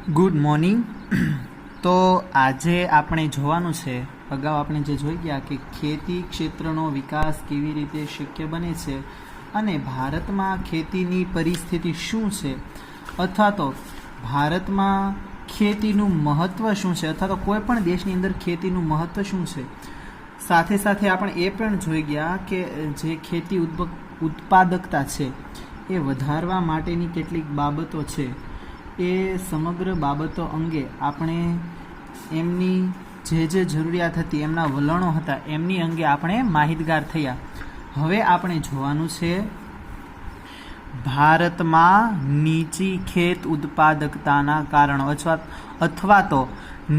Good morning. તો આજે આપણે જોવાનું છે, અગાઉ આપણે જે જોઈ ગયા કે ખેતી ક્ષેત્રનો વિકાસ કેવી રીતે શક્ય બને છે અને ભારતમાં ખેતીની પરિસ્થિતિ શું છે, અથવા તો ભારતમાં ખેતીનું મહત્ત્વ શું છે, અથવા તો કોઈ પણ દેશની અંદર ખેતીનું મહત્ત્વ શું છે. સાથે સાથે આપણે એ પણ જોઈ ગયા કે જે ખેતી ઉત્પાદકતા છે એ વધારવા માટેની કેટલીક બાબતો છે. એ સમગ્ર બાબતો અંગે આપણે એમની જે જરૂરિયાત હતી, એમના વલણો હતા, એમની અંગે આપણે માહિતગાર થયા. હવે આપણે જોવાનું છે ભારતમાં નીચી ખેત ઉત્પાદકતાના કારણો અથવા તો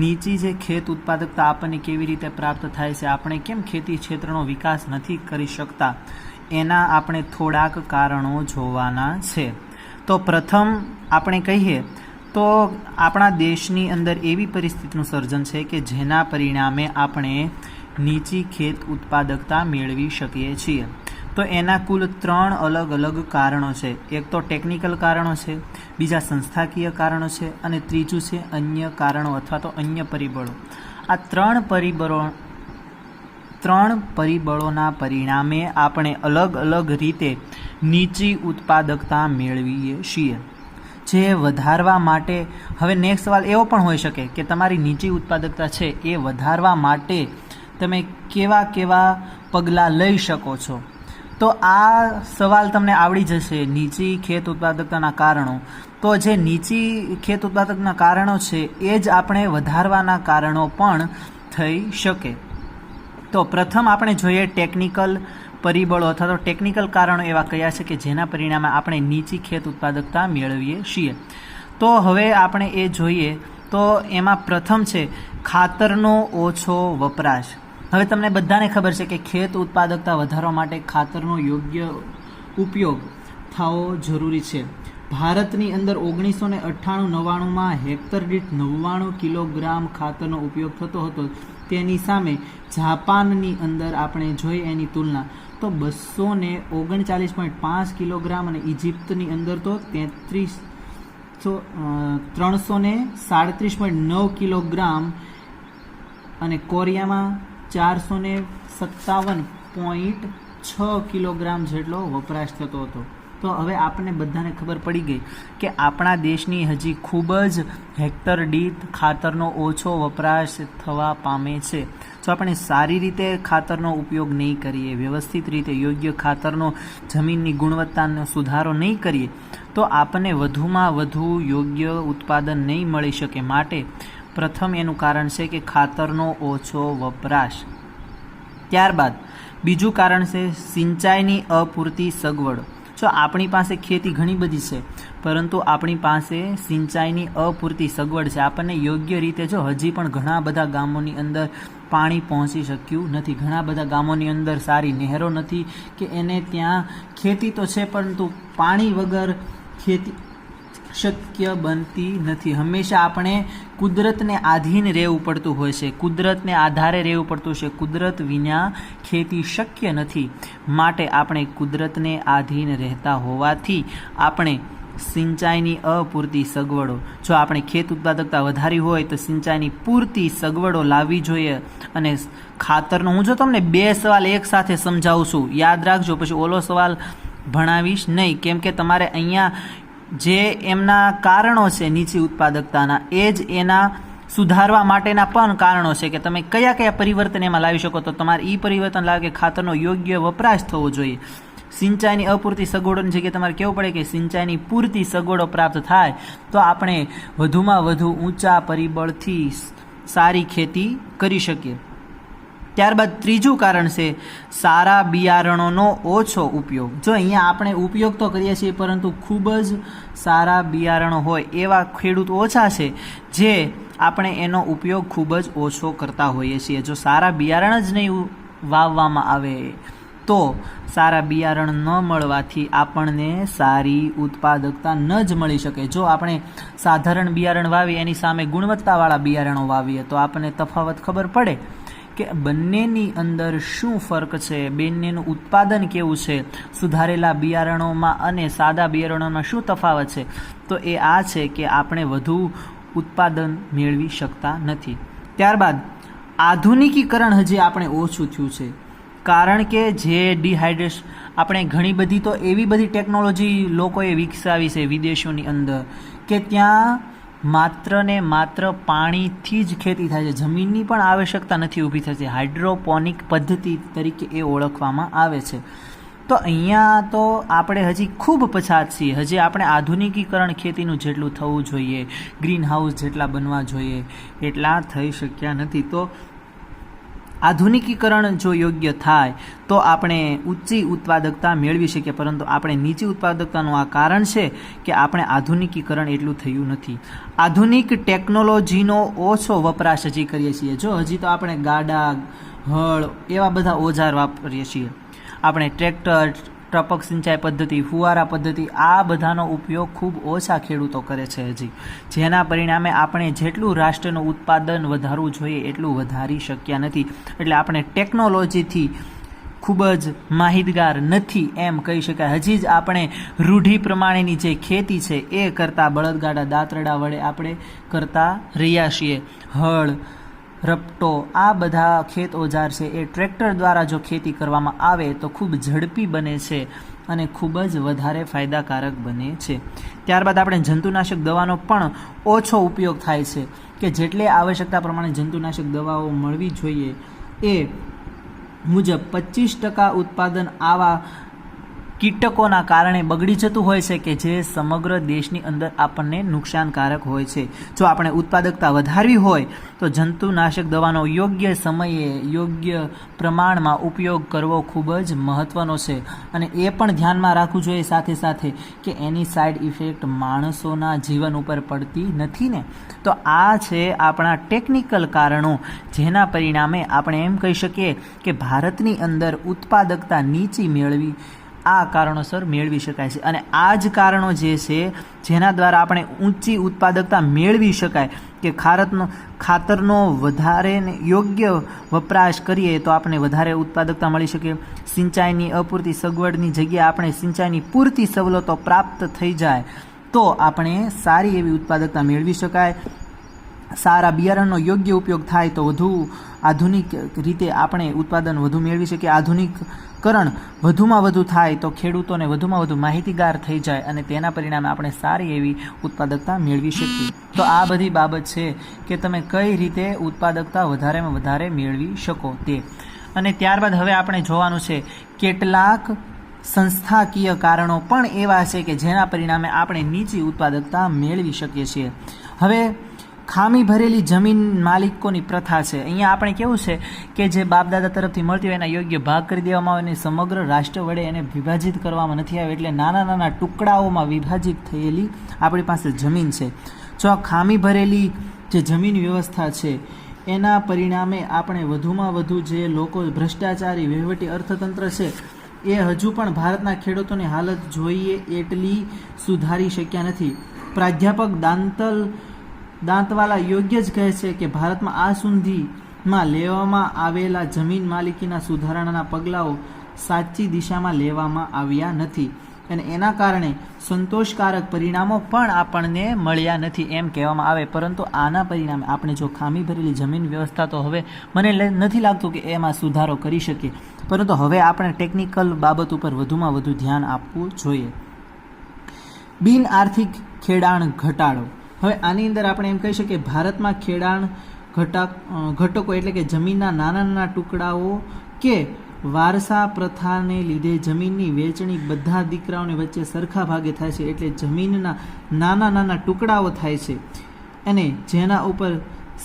નીચી જે ખેત ઉત્પાદકતા આપણને કેવી રીતે પ્રાપ્ત થાય છે, આપણે કેમ ખેતી ક્ષેત્રનો વિકાસ નથી કરી શકતા, એના આપણે થોડાક કારણો જોવાના છે. તો પ્રથમ આપણે કહીએ તો આપણા દેશની અંદર એવી પરિસ્થિતિનું સર્જન છે કે જેના પરિણામે આપણે નીચી ખેત ઉત્પાદકતા મેળવી શકીએ છીએ. તો એના કુલ 3 અલગ અલગ કારણો છે. એક તો ટેકનિકલ કારણો છે, બીજા સંસ્થાકીય કારણો છે, અને ત્રીજું છે અન્ય કારણો અથવા તો અન્ય પરિબળો. આ ત્રણ પરિબળોના પરિણામે આપણે અલગ અલગ રીતે નીચી ઉત્પાદકતા મેળવીએ છીએ, જે વધારવા માટે. હવે નેક્સ્ટ સવાલ એવો પણ હોઈ શકે કે તમારી નીચી ઉત્પાદકતા છે એ વધારવા માટે તમે કેવા કેવા પગલાં લઈ શકો છો. તો આ સવાલ તમને આવડી જશે, નીચી ખેત ઉત્પાદકતાના કારણો. તો જે નીચી ખેત ઉત્પાદકતાના કારણો છે એ જ આપણે વધારવાના કારણો પણ થઈ શકે. તો પ્રથમ આપણે જોઈએ ટેકનિકલ પરિબળો અથવા તો ટેકનિકલ કારણો એવા કયા છે કે જેના પરિણામે આપણે નીચી ખેત ઉત્પાદકતા મેળવીએ છીએ. તો હવે આપણે એ જોઈએ તો એમાં પ્રથમ છે ખાતરનો ઓછો વપરાશ. હવે તમને બધાને ખબર છે કે ખેત ઉત્પાદકતા વધારવા માટે ખાતરનો યોગ્ય ઉપયોગ થવો જરૂરી છે. ભારતની અંદર 1998-99માં હેક્ટર દીઠ 99 કિલોગ્રામ ખાતરનો ઉપયોગ થતો હતો. તેની સામે જાપાનની અંદર આપણે જોઈએ એની તુલના તો 239.5 કિલોગ્રામ અને ઇજિપ્તની અંદર તો 337.9 કિલોગ્રામ અને કોરિયામાં 457.6 કિલોગ્રામ જેટલો વપરાશ થતો હતો. તો હવે આપણને બધાને ખબર પડી ગઈ કે આપણા દેશની હજી ખૂબ જ હેક્ટર દીઠ ખાતરનો ઓછો વપરાશ થવા પામે છે. જો આપણે સારી રીતે ખાતરનો ઉપયોગ નહીં કરીએ, વ્યવસ્થિત રીતે યોગ્ય ખાતરનો જમીનની ગુણવત્તાનો સુધારો નહીં કરીએ, તો આપણને વધુમાં વધુ યોગ્ય ઉત્પાદન નહીં મળી શકે. માટે પ્રથમ એનું કારણ છે કે ખાતરનો ઓછો વપરાશ. ત્યારબાદ બીજું કારણ છે સિંચાઈની અપૂરતી સગવડ. જો આપણી પાસે ખેતી ઘણી બધી છે, પરંતુ આપણી પાસે સિંચાઈની અપૂરતી સગવડ છે. આપણને યોગ્ય રીતે જો હજી પણ ઘણા બધા ગામોની અંદર પાણી પહોંચી શક્યું નથી. ઘણા બધા ગામોની અંદર સારી નહેરો નથી કે એને ત્યાં ખેતી તો છે પરંતુ પાણી વગર ખેતી શક્ય બનતી નથી. હંમેશા આપણે કુદરતને આધીન રહેવું પડતું હોય છે, કુદરતને આધારે રહેવું પડતું છે. કુદરત વિના ખેતી શક્ય નથી. માટે આપણે કુદરતને આધીન રહેતા હોવાથી આપણે સિંચાઈની અપૂરતી સગવડો, જો આપણે ખેત ઉત્પાદકતા વધારી હોય તો સિંચાઈની પૂરતી સગવડો લાવવી જોઈએ. અને ખાતરનો હું જો તમને 2 સવાલ એક સાથે સમજાવું છું, યાદ રાખજો, પછી ઓલો સવાલ ભણાવીશ નહીં, કેમ કે તમારે અહીંયા જે એમના કારણો છે નીચી ઉત્પાદકતાના, એ જ એના સુધારવા માટેના પણ કારણો છે કે તમે કયા કયા પરિવર્તન એમાં લાવી શકો. તો તમારે એ પરિવર્તન લાવે કે ખાતરનો યોગ્ય વપરાશ થવો જોઈએ. સિંચાઈની અપૂરતી સગવડોની જગ્યાએ તમારે કહેવું પડે કે સિંચાઈની પૂરતી સગવડો પ્રાપ્ત થાય તો આપણે વધુમાં વધુ ઊંચા પરિબળથી સારી ખેતી કરી શકીએ. ત્યારબાદ ત્રીજું કારણ છે સારા બિયારણોનો ઓછો ઉપયોગ. જો અહીંયા આપણે ઉપયોગ તો કરીએ છીએ પરંતુ ખૂબ જ સારા બિયારણો હોય એવા ખેડૂત ઓછા છે જે આપણે એનો ઉપયોગ ખૂબ જ ઓછો કરતા હોઈએ છીએ. જો સારા બિયારણ જ નહીં વાવવામાં આવે તો સારા બિયારણ ન મળવાથી આપણને સારી ઉત્પાદકતા ન જ મળી શકે. જો આપણે સાધારણ બિયારણ વાવીએ એની સામે ગુણવત્તાવાળા બિયારણો વાવીએ તો આપણને તફાવત ખબર પડે કે બંનેની અંદર શું ફરક છે, બંનેનું ઉત્પાદન કેવું છે, સુધારેલા બિયારણોમાં અને સાદા બિયારણોમાં શું તફાવત છે. તો એ આ છે કે આપણે વધુ ઉત્પાદન મેળવી શકતા નથી. ત્યારબાદ આધુનિકીકરણ હજી આપણે ઓછું થયું છે, કારણ કે જે ડિહાઇડ્રેશન આપણે ઘણી બધી તો એવી બધી ટેકનોલોજી લોકોએ વિકસાવી છે વિદેશોની અંદર કે ત્યાં માત્ર ને માત્ર પાણીથી જ ખેતી થાય છે, જમીનની પણ આવશ્યકતા નથી ઊભી થતી. હાઇડ્રોપોનિક પદ્ધતિ તરીકે એ ઓળખવામાં આવે છે. તો અહીંયા તો આપણે હજી ખૂબ પછાત છીએ. હજી આપણે આધુનિકીકરણ ખેતીનું જેટલું થવું જોઈએ, ગ્રીન હાઉસ જેટલા બનવા જોઈએ એટલા થઈ શક્યા નથી. તો આધુનિકીકરણ જો યોગ્ય થાય તો આપણે ઊંચી ઉત્પાદકતા મેળવી શકીએ, પરંતુ આપણે નીચી ઉત્પાદકતાનું આ કારણ છે કે આપણે આધુનિકીકરણ એટલું થયું નથી. આધુનિક ટેકનોલોજીનો ઓછો વપરાશ હજી કરીએ છીએ. જો હજી તો આપણે ગાડા, હળ એવા બધા ઓજાર વાપરીએ છીએ. આપણે ટ્રેક્ટર, ટપક સિંચાઈ પદ્ધતિ, ફુવારા પદ્ધતિ આ બધાનો ઉપયોગ ખૂબ ઓછા ખેડૂતો કરે છે હજી, જેના પરિણામે આપણે જેટલું રાષ્ટ્રનું ઉત્પાદન વધારવું જોઈએ એટલું વધારી શક્યા નથી. એટલે આપણે ટેકનોલોજીથી ખૂબ જ માહિતગાર નથી એમ કહી શકાય. હજી જ આપણે રૂઢિ પ્રમાણેની જે ખેતી છે એ કરતાં બળદગાડા, દાંતરડા વડે આપણે કરતા રહ્યા છીએ. હળ, રપટો આ બધા ખેત ઓજાર છે એ ટ્રેક્ટર દ્વારા જો ખેતી કરવામાં આવે તો ખૂબ ઝડપી બને છે અને ખૂબ જ વધારે ફાયદાકારક બને છે. ત્યારબાદ આપણે જંતુનાશક દવાનો પણ ઓછો ઉપયોગ થાય છે, કે જેટલી આવશ્યકતા પ્રમાણે જંતુનાશક દવાઓ મળવી જોઈએ એ મુજબ 25% ઉત્પાદન આવા કીટકોના કારણે બગડી જતું હોય છે કે જે સમગ્ર દેશની અંદર આપણને નુકસાનકારક હોય છે. જો આપણે ઉત્પાદકતા વધારવી હોય તો જંતુનાશક દવાનો યોગ્ય સમયે યોગ્ય પ્રમાણમાં ઉપયોગ કરવો ખૂબ જ મહત્ત્વનો છે. અને એ પણ ધ્યાનમાં રાખવું જોઈએ સાથે સાથે કે એની સાઈડ ઇફેક્ટ માણસોના જીવન ઉપર પડતી નથી ને. તો આ છે આપણા ટેકનિકલ કારણો, જેના પરિણામે આપણે એમ કહી શકીએ કે ભારતની અંદર ઉત્પાદકતા નીચી મેળવી આ કારણોસર મેળવી શકાય છે. અને આ જ કારણો જે છે જેના દ્વારા આપણે ઊંચી ઉત્પાદકતા મેળવી શકાય કે ખાતરનો વધારે યોગ્ય વપરાશ કરીએ તો આપણે વધારે ઉત્પાદકતા મળી શકે. સિંચાઈની અપૂરતી સગવડની જગ્યાએ આપણે સિંચાઈની પૂરતી સવલતો પ્રાપ્ત થઈ જાય તો આપણે સારી એવી ઉત્પાદકતા મેળવી શકાય. સારા બિયારણનો યોગ્ય ઉપયોગ થાય તો વધુ આધુનિક રીતે આપણે ઉત્પાદન વધુ મેળવી શકીએ. આધુનિકકરણ વધુમાં વધુ થાય તો ખેડૂતોને વધુમાં વધુ માહિતીગાર થઈ જાય અને તેના પરિણામે આપણે સારી એવી ઉત્પાદકતા મેળવી શકીએ. તો આ બધી બાબત છે કે તમે કઈ રીતે ઉત્પાદકતા વધારેમાં વધારે મેળવી શકો તે. અને ત્યારબાદ હવે આપણે જોવાનું છે કેટલાક સંસ્થાકીય કારણો પણ એવા છે કે જેના પરિણામે આપણે નીચી ઉત્પાદકતા મેળવી શકીએ છીએ. હવે ખામી ભરેલી જમીન માલિકોની પ્રથા છે. અહીંયા આપણે કેવું છે કે જે બાપદાદા તરફથી મળતી હોય એના યોગ્ય ભાગ કરી દેવામાં આવે અને સમગ્ર રાષ્ટ્ર વડે એને વિભાજિત કરવામાં નથી આવે, એટલે નાના નાના ટુકડાઓમાં વિભાજિત થયેલી આપણી પાસે જમીન છે. જો આ ખામી ભરેલી જે જમીન વ્યવસ્થા છે એના પરિણામે આપણે વધુમાં વધુ જે લોકો ભ્રષ્ટાચારી વહીવટી અર્થતંત્ર છે એ હજુ પણ ભારતના ખેડૂતોની હાલત જોઈએ એટલી સુધારી શક્યા નથી. પ્રાધ્યાપક દાંતવાલા યોગ્ય જ કહે છે કે ભારતમાં આ સુધીમાં લેવામાં આવેલા જમીન માલિકીના સુધારણાના પગલાઓ સાચી દિશામાં લેવામાં આવ્યા નથી અને એના કારણે સંતોષકારક પરિણામો પણ આપણને મળ્યા નથી એમ કહેવામાં આવે. પરંતુ આના પરિણામે આપણે જો ખામી ભરેલી જમીન વ્યવસ્થા તો હવે મને નથી લાગતું કે એમાં સુધારો કરી શકીએ, પરંતુ હવે આપણે ટેકનિકલ બાબત ઉપર વધુમાં વધુ ધ્યાન આપવું જોઈએ. બિન આર્થિક ખેડાણ ઘટાડો. હવે આની અંદર આપણે એમ કહી શકીએ ભારતમાં ખેડાણ ઘટકો એટલે કે જમીનના નાના નાના ટુકડાઓ કે વારસા પ્રથાને લીધે જમીનની વહેંચણી બધા દીકરાઓની વચ્ચે સરખા ભાગે થાય છે, એટલે જમીનના નાના નાના ટુકડાઓ થાય છે અને જેના ઉપર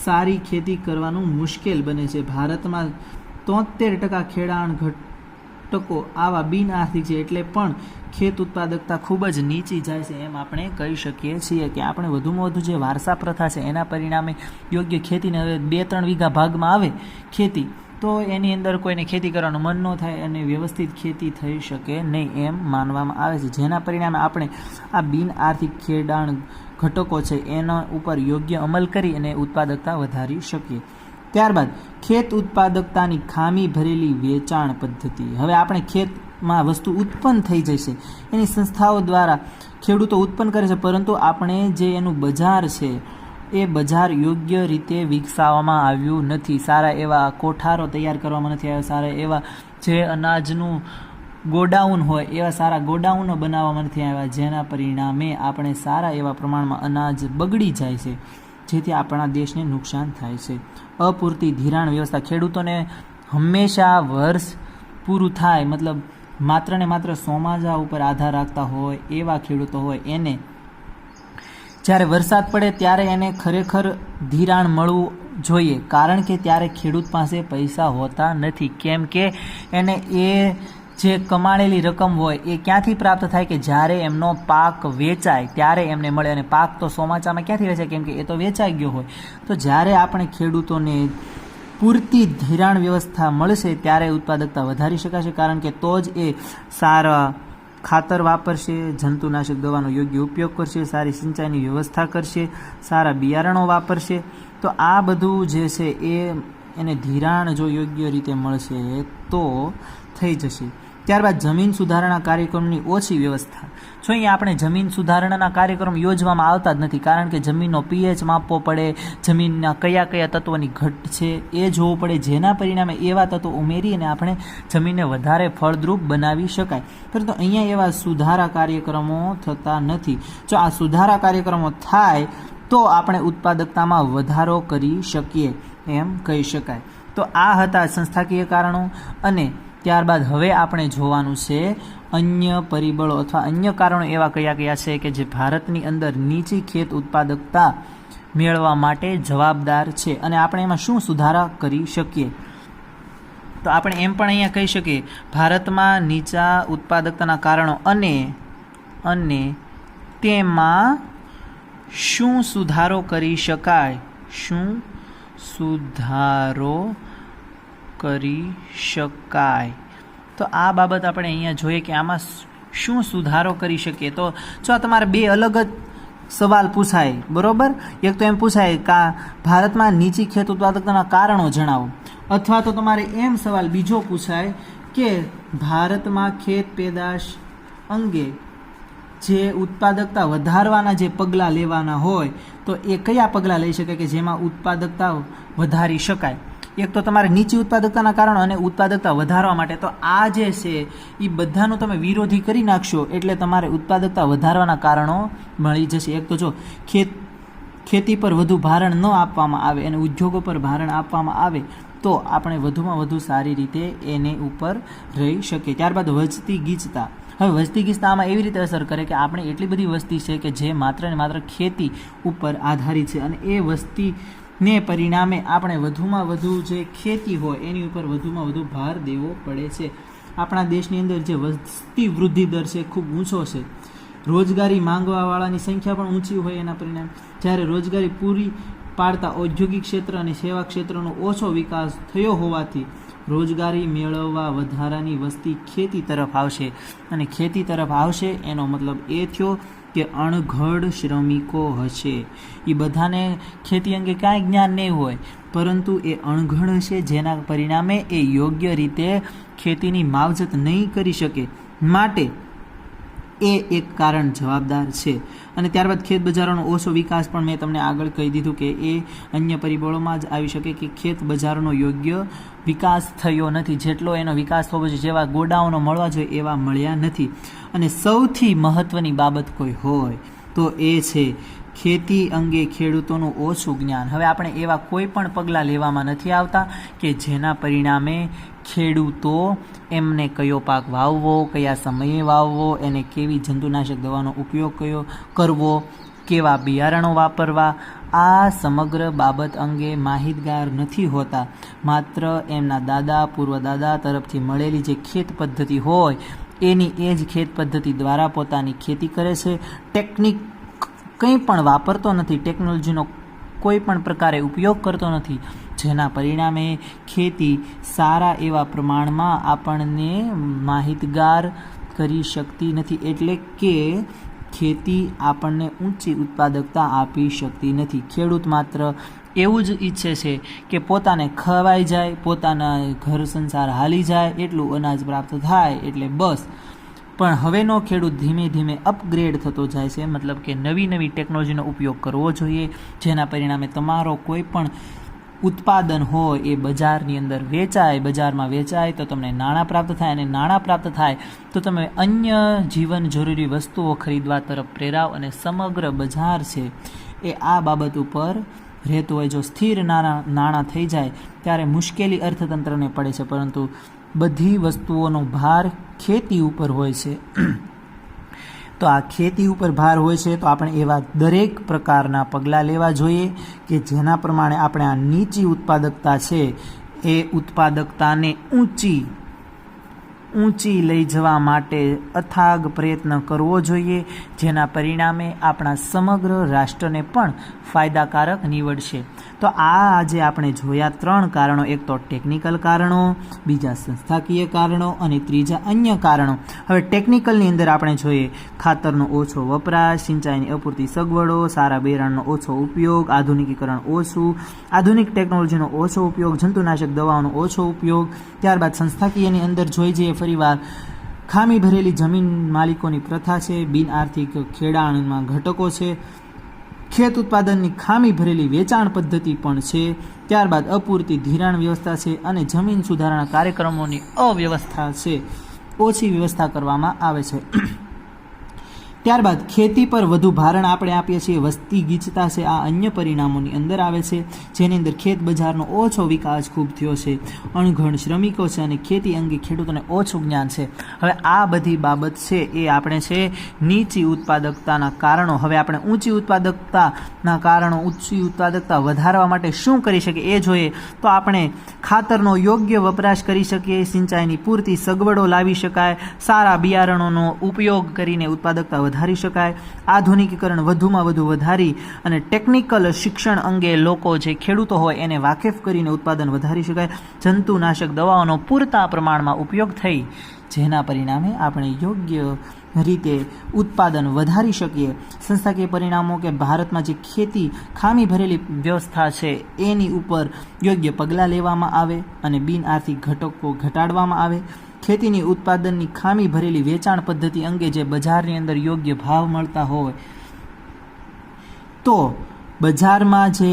સારી ખેતી કરવાનું મુશ્કેલ બને છે. ભારતમાં 73% ખેડાણ ઘટકો આવા બિન આર્થિક છે, એટલે પણ ખેત ઉત્પાદકતા ખૂબ જ નીચી જાય છે એમ આપણે કહી શકીએ છીએ કે આપણે વધુમાં વધુ જે વારસા પ્રથા છે એના પરિણામે યોગ્ય ખેતીને હવે 2-3 વીઘા ભાગમાં આવે ખેતી તો એની અંદર કોઈને ખેતી કરવાનું મન ન થાય અને વ્યવસ્થિત ખેતી થઈ શકે નહીં એમ માનવામાં આવે છે, જેના પરિણામે આપણે આ બિન આર્થિક ખેડાણ ઘટકો છે એના ઉપર યોગ્ય અમલ કરી અને ઉત્પાદકતા વધારી શકીએ. ત્યારબાદ ખેત ઉત્પાદકતાની ખામી ભરેલી વેચાણ પદ્ધતિ. હવે આપણે ખેતમાં વસ્તુ ઉત્પન્ન થઈ જશે એની સંસ્થાઓ દ્વારા ખેડૂતો ઉત્પન્ન કરે છે, પરંતુ આપણે જે એનું બજાર છે એ બજાર યોગ્ય રીતે વિકસાવવામાં આવ્યું નથી, સારા એવા કોઠારો તૈયાર કરવામાં નથી આવ્યા, સારા એવા જે અનાજનું ગોડાઉન હોય એવા સારા ગોડાઉનો બનાવવામાં નથી આવ્યા, જેના પરિણામે આપણે સારા એવા પ્રમાણમાં અનાજ બગડી જાય છે, જેથી આપણા દેશને નુકસાન થાય છે. અપૂરતી ધિરાણ વ્યવસ્થા, ખેડૂતોને હંમેશા વર્ષ પૂરું થાય મતલબ માત્ર ને માત્ર સોમાજા ઉપર આધાર રાખતા હોય એવા ખેડૂતો હોય, એને જ્યારે વરસાદ પડે ત્યારે એને ખરેખર ધિરાણ મળવું જોઈએ, કારણ કે ત્યારે ખેડૂત પાસે પૈસા હોતા નથી. કેમ કે એને એ જે કમાણેલી રકમ હોય એ ક્યાંથી પ્રાપ્ત થાય કે જ્યારે એમનો પાક વેચાય ત્યારે એમને મળે, અને પાક તો ચોમાસામાં ક્યાંથી વેચાય, કેમ કે એ તો વેચાઈ ગયો હોય. તો જ્યારે આપણે ખેડૂતોને પૂરતી ધિરાણ વ્યવસ્થા મળશે ત્યારે ઉત્પાદકતા વધારી શકાશે, કારણ કે તો જ એ સારા ખાતર વાપરશે, જંતુનાશક દવાનો યોગ્ય ઉપયોગ કરશે, સારી સિંચાઈની વ્યવસ્થા કરશે, સારા બિયારણો વાપરશે. તો આ બધું જે છે એને ધિરાણ જો યોગ્ય રીતે મળશે તો થઈ જશે. ત્યારબાદ જમીન સુધારણા કાર્યક્રમની ઓછી વ્યવસ્થા. જો અહીંયા આપણે જમીન સુધારણાના કાર્યક્રમ યોજવામાં આવતા જ નથી, કારણ કે જમીનનો pH માપવો પડે, જમીનના કયા કયા તત્વોની ઘટ છે એ જોવું પડે, જેના પરિણામે એવા તત્વો ઉમેરી અને આપણે જમીનને વધારે ફળદ્રુપ બનાવી શકાય. પરંતુ અહીંયા એવા સુધારા કાર્યક્રમો થતા નથી. જો આ સુધારા કાર્યક્રમો થાય તો આપણે ઉત્પાદકતામાં વધારો કરી શકીએ એમ કહી શકાય. તો આ હતા સંસ્થાકીય કારણો. અને ત્યારબાદ હવે આપણે જોવાનું છે અન્ય પરિબળો અથવા અન્ય કારણો એવા કયા કયા છે કે જે ભારતની અંદર નીચી ખેત ઉત્પાદકતા મેળવવા માટે જવાબદાર છે, અને આપણે એમાં શું સુધારા કરી શકીએ. તો આપણે એમ પણ અહીંયા કહી શકીએ ભારતમાં નીચા ઉત્પાદકતાના કારણો અને તેમાં શું સુધારો કરી શકાય, શું સુધારો કરી શકાય. તો આ બાબત આપણે અહીંયા જોઈએ કે આમાં શું સુધારો કરી શકીએ. તો જો તમારે બે અલગ જ સવાલ પૂછાય, બરોબર, એક તો એમ પૂછાય કે ભારતમાં નીચી ખેત ઉત્પાદકતાના કારણો જણાવો, અથવા તો તમારે એમ સવાલ બીજો પૂછાય કે ભારતમાં ખેત પેદાશ અંગે જે ઉત્પાદકતા વધારવાના જે પગલાં લેવાના હોય તો એ કયા પગલાં લઈ શકાય કે જેમાં ઉત્પાદકતા વધારી શકાય. એક તો તમારે નીચી ઉત્પાદકતાના કારણો અને ઉત્પાદકતા વધારવા માટે. તો આ જે છે એ બધાનું તમે વિરોધી કરી નાખશો એટલે તમારે ઉત્પાદકતા વધારવાના કારણો મળી જશે. એક તો જો ખેતી પર વધુ ભારણ ન આપવામાં આવે અને ઉદ્યોગો પર ભારણ આપવામાં આવે તો આપણે વધુમાં વધુ સારી રીતે એને ઉપર રહી શકીએ. ત્યારબાદ વધતી ગીચતા. હવે વધતી ગીચતા આમાં એવી રીતે અસર કરે કે આપણે એટલી બધી વસ્તી છે કે જે માત્ર ને માત્ર ખેતી ઉપર આધારિત છે, અને એ વસ્તીને પરિણામે આપણે વધુમાં વધુ જે ખેતી હોય એની ઉપર વધુમાં વધુ ભાર દેવો પડે છે. આપણા દેશની અંદર જે વસ્તી વૃદ્ધિ દર છે ખૂબ ઊંચો છે, રોજગારી માંગવાવાળાની સંખ્યા પણ ઊંચી હોય એના પરિણામે જ્યારે રોજગારી પૂરી પાડતા ઔદ્યોગિક ક્ષેત્ર અને સેવા ક્ષેત્રનો ઓછો વિકાસ થયો હોવાથી રોજગારી મેળવવા વધારાની વસ્તી ખેતી તરફ આવશે, અને ખેતી તરફ આવશે એનો મતલબ એ થયો કે અણઘડ શ્રમિકો હશે. એ બધાને ખેતી અંગે કાંઈ જ્ઞાન નહીં હોય, પરંતુ એ અણઘડ હશે, જેના પરિણામે એ યોગ્ય રીતે ખેતીની માવજત નહીં કરી શકે. માટે એ એક કારણ જવાબદાર છે. અને ત્યારબાદ ખેત બજારોનો ઓછો વિકાસ પણ મેં તમને આગળ કહી દીધું કે એ અન્ય પરિબળોમાં જ આવી શકે કે ખેત બજારોનો યોગ્ય વિકાસ થયો નથી, જેટલો એનો વિકાસ થવો જોઈએ, જેવા ગોડાઉનો મળવા જોઈએ એવા મળ્યા નથી. અને સૌથી મહત્ત્વની બાબત કોઈ હોય તો એ છે ખેતી અંગે ખેડૂતોનું ઓછું જ્ઞાન. હવે આપણે એવા કોઈ પણ પગલાં લેવામાં નથી આવતા કે જેના પરિણામે ખેડૂતો એમને કયો પાક વાવવો, કયા સમયે વાવવો, એને કેવી જંતુનાશક દવાનો ઉપયોગ કરવો, કેવા બિયારણો વાપરવા, આ સમગ્ર બાબત અંગે માહિતગાર નથી હોતા. માત્ર એમના દાદા પૂર્વદાદા તરફથી મળેલી જે ખેત પદ્ધતિ હોય એની એ જ ખેત પદ્ધતિ દ્વારા પોતાની ખેતી કરે છે. ટેકનિક કંઈ પણ વાપરતો નથી, ટેકનોલોજીનો કોઈ પણ પ્રકારે ઉપયોગ કરતો નથી, જેના પરિણામે ખેતી સારા એવા પ્રમાણમાં આપણને માહિતગાર કરી શકતી નથી. એટલે કે ખેતી આપણને ઊંચી ઉત્પાદકતા આપી શકતી નથી. ખેડૂત માત્ર એવું જ ઈચ્છે છે કે પોતાને ખવાઈ જાય, પોતાના ઘર સંસાર હાલી જાય, એટલું અનાજ પ્રાપ્ત થાય એટલે બસ પણ હવેનો ખેડૂત ધીમે ધીમે અપગ્રેડ થતો જાય છે, મતલબ કે નવી નવી ટેકનોલોજીનો ઉપયોગ કરવો જોઈએ, જેના પરિણામે તમારો કોઈ પણ ઉત્પાદન હોય એ બજારની અંદર વેચાય, બજારમાં વેચાય તો તમને નાણાં પ્રાપ્ત થાય, અને નાણાં પ્રાપ્ત થાય તો તમે અન્ય જીવન જરૂરી વસ્તુઓ ખરીદવા તરફ પ્રેરાવ, અને સમગ્ર બજાર છે એ આ બાબત ઉપર રહેતું હોય. જો સ્થિર નાણાં થઈ જાય ત્યારે મુશ્કેલી અર્થતંત્રને પડે છે, પરંતુ બધી વસ્તુઓનો ભાર ખેતી ઉપર હોય છે. તો આ ખેતી ઉપર ભાર હોય છે, તો આપણે એવા દરેક પ્રકારના પગલાં લેવા જોઈએ કે જેના પ્રમાણે આપણે આ નીચી ઉત્પાદકતા છે એ ઉત્પાદકતાને ઊંચી લઈ જવા માટે અથાગ પ્રયત્ન કરવો જોઈએ, જેના પરિણામે આપણા સમગ્ર રાષ્ટ્રને પણ ફાયદાકારક નીવડશે. તો આજે આપણે જોયા 3 કારણો. એક તો ટેકનિકલ કારણો, બીજા સંસ્થાકીય કારણો, અને ત્રીજા અન્ય કારણો. હવે ટેકનિકલની અંદર આપણે જોઈએ ખાતરનો ઓછો વપરાશ, સિંચાઈની અપૂરતી સગવડો, સારા બિયારણનો ઓછો ઉપયોગ, આધુનિકીકરણ ઓછું, આધુનિક ટેકનોલોજીનો ઓછો ઉપયોગ, જંતુનાશક દવાઓનો ઓછો ઉપયોગ. ત્યારબાદ સંસ્થાકીયની અંદર જોઈ જઈએ ફરીવાર ખામી ભરેલી જમીન માલિકોની પ્રથા છે, બિન આર્થિક ખેડાણમાં ઘટકો છે, ખેત ઉત્પાદનની ખામી ભરેલી વેચાણ પદ્ધતિ પણ છે. ત્યારબાદ અપૂરતી ધિરાણ વ્યવસ્થા છે, અને જમીન સુધારણા કાર્યક્રમોની અવ્યવસ્થા છે, ઓછી વ્યવસ્થા કરવામાં આવે છે. ત્યારબાદ ખેતી પર વધુ ભારણ આપણે આપીએ છીએ, વસ્તી ગીચતા છે, આ અન્ય પરિણામોની અંદર આવે છે, જેની અંદર ખેત બજારનો ઓછો વિકાસ ખૂબ થયો છે, અણઘડ શ્રમિકો છે, અને ખેતી અંગે ખેડૂતોને ઓછું જ્ઞાન છે. હવે આ બધી બાબત છે એ આપણે છે નીચી ઉત્પાદકતાના કારણો. હવે આપણે ઊંચી ઉત્પાદકતાના કારણો, ઊંચી ઉત્પાદકતા વધારવા માટે શું કરી શકીએ એ જોઈએ. તો આપણે ખાતરનો યોગ્ય વપરાશ કરી શકીએ, સિંચાઈની પૂરતી સગવડો લાવી શકાય, સારા બિયારણોનો ઉપયોગ કરીને ઉત્પાદકતા વધારી શકાય, આધુનિકીકરણ વધુમાં વધુ વધારી અને ટેકનિકલ શિક્ષણ અંગે લોકો જે ખેડૂતો હોય એને વાકેફ કરીને ઉત્પાદન વધારી શકાય, જંતુનાશક દવાઓનો પૂરતા પ્રમાણમાં ઉપયોગ થઈ જેના પરિણામે આપણે યોગ્ય રીતે ઉત્પાદન વધારી શકીએ. સંસ્થાકીય પરિણામો કે ભારતમાં જે ખેતી ખામી ભરેલી વ્યવસ્થા છે એની ઉપર યોગ્ય પગલાં લેવામાં આવે અને બિન આર્થિક ઘટકો ઘટાડવામાં આવે. ખેતીની ઉત્પાદનની ખામી ભરેલી વેચાણ પદ્ધતિ અંગે જે બજારની અંદર યોગ્ય ભાવ મળતા હોય તો બજારમાં જે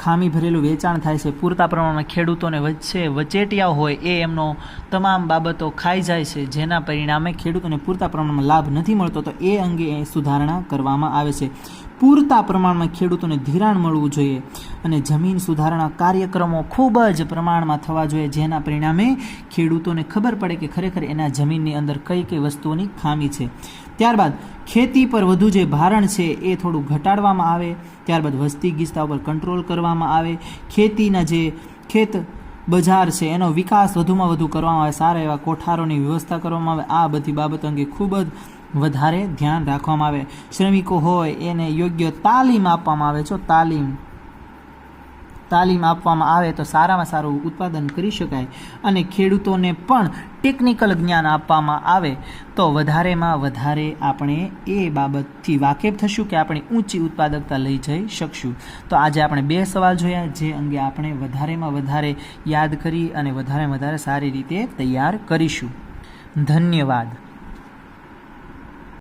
ખામી ભરેલું વેચાણ થાય છે, પૂરતા પ્રમાણમાં ખેડૂતોને વચેટિયા હોય એ એમનો તમામ બાબતો ખાઈ જાય છે, જેના પરિણામે ખેડૂતોને પૂરતા પ્રમાણમાં લાભ નથી મળતો. તો એ અંગે સુધારણા કરવામાં આવે છે. પૂરતા પ્રમાણમાં ખેડૂતોને ધિરાણ મળવું જોઈએ, અને જમીન સુધારણા કાર્યક્રમો ખૂબ જ પ્રમાણમાં થવા જોઈએ, જેના પરિણામે ખેડૂતોને ખબર પડે કે ખરેખર એના જમીનની અંદર કઈ કઈ વસ્તુઓની ખામી છે. ત્યારબાદ ખેતી પર વધુ જે ભારણ છે એ થોડું ઘટાડવામાં આવે. ત્યારબાદ વસ્તી ગીચતા ઉપર કંટ્રોલ કરવામાં આવે. ખેતીના જે ખેત બજાર છે એનો વિકાસ વધુમાં વધુ કરવામાં આવે, સારા એવા કોઠારોની વ્યવસ્થા કરવામાં આવે. આ બધી બાબત અંગે ખૂબ જ વધારે ધ્યાન રાખવામાં આવે. શ્રમિકો હોય એને યોગ્ય તાલીમ આપવામાં આવે. જો તાલીમ આપવામાં આવે તો સારામાં સારું ઉત્પાદન કરી શકાય, અને ખેડૂતોને પણ ટેકનિકલ જ્ઞાન આપવામાં આવે તો વધારેમાં વધારે આપણે એ બાબતથી વાકેફ થશું કે આપણે ઊંચી ઉત્પાદકતા લઈ જઈ શકશું. તો આજે આપણે 2 સવાલ જોયા જે અંગે આપણે વધારેમાં વધારે યાદ કરી અને વધારે સારી રીતે તૈયાર કરીશું. ધન્યવાદ.